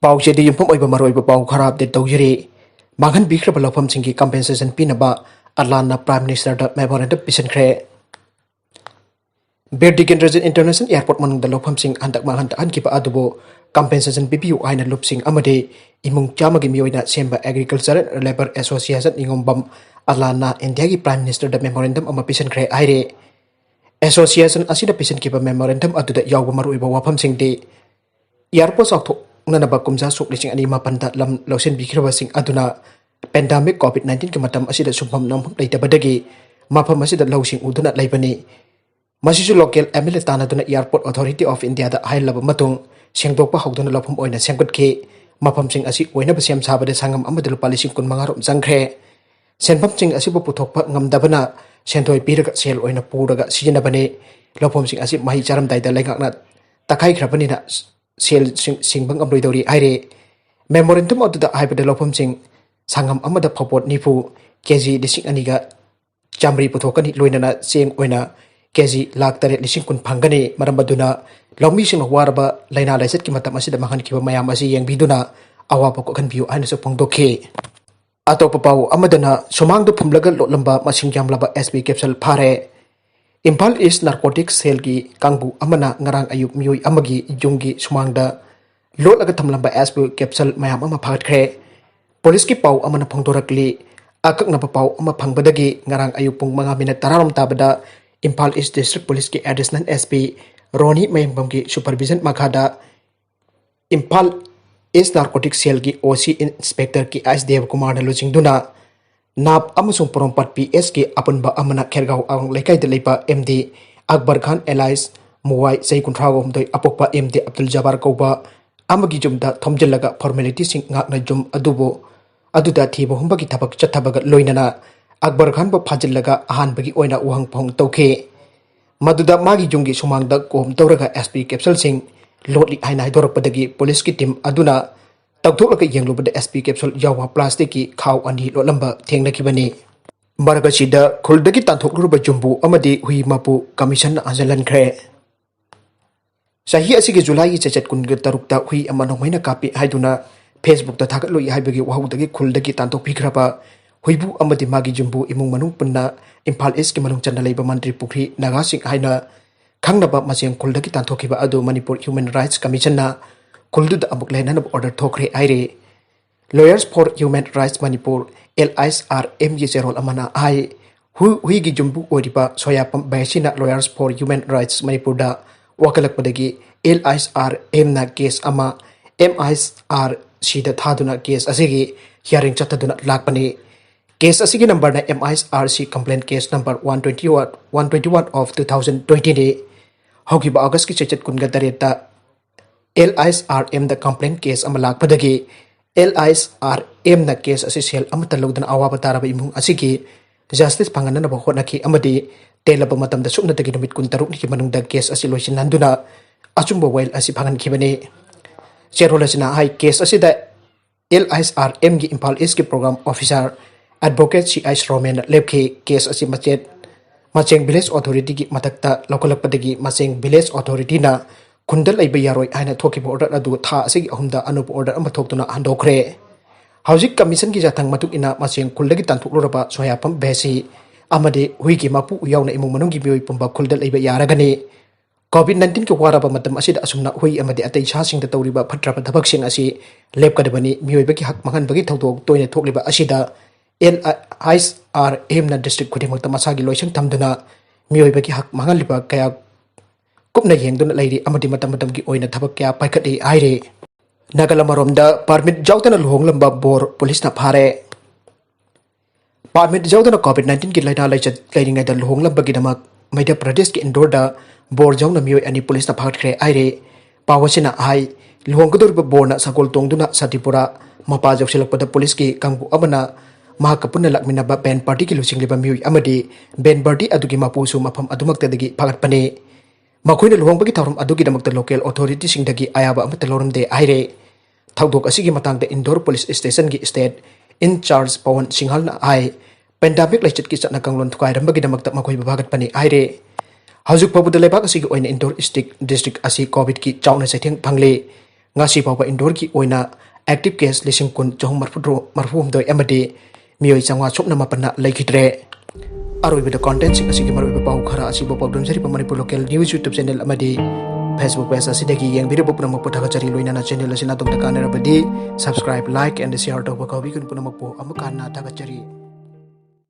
Pauche di yumpum oiba maroi ba pau khara update tawjiri Manghanbikhraba Loufamsinggi compensation Pinaba Alana Prime Minister da Memorandum pisinkhre Berdigan Region International Airport manung da Loufamsing andak mahantaan kiba adubo compensation BPU aina lupsing amade imung chamagi mioina semba Agriculture Labor Association ingombam Alana India gi Prime Minister da Memorandum ama pisinkhre aire Association asida pisinkiba Memorandum aduda yawba maruiba wafamsing de Airport sakto nanaba kumja sok lising ani mapanta lam lausen bikhiraba sing aduna pandemic COVID-19 ke matam asida sumpam nam leitabadagi mapam asida lausing uduna laibani masisu local MLA tanaduna Airport Authority of India da high level matung sengdokpa hawduna lafum oina sengkut ke mapam sing asi oina basiam sabade sangam amada lupa lising kun mangarom jangkhre senpam sing asibu puthokpa ngamdabana sentoi piraga sel oina puraga sijinabane lafum sing asi mahi charam daida laingakna takai khrabani na sel singbang amroi dori aire memorandum of the haibada Loufamsing sangam amada phapot nifu kg lising aniga chamri puthokani loinana cheng oina kg Lakh tare lising kun phangani marambaduna lawmi sing waraba laina laiset ki matam asida mahan kiba mayam asi yang biduna awa pako kan biu ana so pongdokhe atop pau amadana Sumangda Fumlaga Lotlamba masing Yamlaba SB Capsule phare Imphal is Narcotics Selgi Kangbu Amana Ngarang Ayuk Miyoi Amagi Jungi Sumangda Lotlaga Thamlamba SB Capsule Mayam Ama Phatkre Police ki pau amana phangdorakli akak na pau ama phangbadagi Ngarang Ayuk pung mga minute tararam tabada Imphal is District Police ki Additional SP Roni Mayambam ki Supervision Makhada Imphal is Narcotics Selgi OC Inspector ki SDF Kumar Luchingduna Nap amasung porompat PS ki apunba amana khergau ang lekai de leipa MD Akbar Khan Allies Muwai sei kunthrago humdoi apokpa MD Abdul Jabbar Kauba amagi jumda thomjillaga formality sing ngakna jum adubo aduda thibo humbagi thabak chathabaga loinana Akbar Khan ba phajillaga ahanbagi oina uhang phong tawkhe maduda magi jungi sumangda kom tawraga SP Capsule sing lotli haina hidorakpadagi police ki team aduna Tagtulaka yenglubada SP Capsule yawa plastic ki khaw ani lotlamba thengnakibani maragachida khuldagi tanthokluba jumbu amadi hui mapu commission ajalan khre sahi asigi July chechat kunga tarukta hui amano hoina kapi haiduna Facebook ta thagatloi haibagi wahudagi khuldagi tanthokphikraba huibu amadi magi jumbu imung manung punna Imphal East ki manung channa leiba mantri pukri naga sing haina khangnaba maseng khuldagi tanthokhiba adu Manipur Human Rights Commission na Kuldu amuk lainana order thokre aire Lawyers for Human Rights Manipur LISRM gi jerol amana ai hui gi jumbu oriba soyapam baisina Lawyers for Human Rights Manipur da wakalak padagi LISRM na case ama MISR sida thaduna case asigi hearing chataduna lakpani case asigi number na MISRC complaint case number 121 of 2020 de hogiba August ki chechat kunga dareta LISRM the complaint case amalak padagi LISRM na case asisial amatalogdan awaba taraba imung asigi justice pangana na bahonaki amadi telaba matam da sukna dagi namit kun taruk ni manung da case asiloisin nanduna achumba wail asi pangan kibani cherolasina high case asida LISRM gi Imphal East ki program officer advocate CI Roman lepke case asi macheng village authority gi matakta lokalak padagi macheng village authority na Kundal ay bayaroi aina thoki order adu tha asigi ahumda anup order ama thoktuna handokre haujik commission gi jathang matuk ina maseng kuldagi tanthukloba soyapam besi amade huigi mapu yauna imung manunggi bioi pumba kuldal ay bayaragani COVID-19 ki waraba matam asida asumna hui amade atei chasing da tawriba phatraba thabak sing asi lepkadabani mioibaki hak mangan bagi thawdok toina thokliba asida LISRM na district khudimakta masagi loisang thamduna mioibaki hak mangan liba kaya Kupna yengduna lairi amadi matam-matam ki oina thabak kya paikati aire Nagalamaromda permit Yaodana Luhonglmba Bor police na phare permit Yaodana COVID-19 ki laina laichat lairingai da Luhonglmba gi damak Madhya Pradesh ki Indore da Bor Jauna mioi ani police na phatkre aire pawasina ai Luhongkodorba Bor na sakol tongduna Satipura mapa jawsilakpada police ki kangbu amana mahakapuna lakminaba band party ki lusingliba mioi amadi band party adugi mapusu mafam adumaktadagi phagatpane Makuina luhongbagi tawram adugi damakta local authority singdagi ayaba amata loramde aire thawdok asigi matangda Indore police station gi state in charge Pawan Singhal na ai pandemic laichat ki chatna kanglon thukairambagi damakta makoi babagat pani aire hajuk pabuda lebak asigi oina Indore district asi covid ki chawna saitheng phangle ngasi pawa indoor ki oina active case lising kun chahum marfum doi amadi mioi changwa chopna mapana laikidre aroibida content sing asigi maroiba pau khara asibo pawdum jari Manipur local news YouTube channel amadi Facebook page asidagi yang video pupna mapu thagachari Loinana channel asina tum takana rabadi subscribe like and share to bakawi kun puna mapu amakana thagachari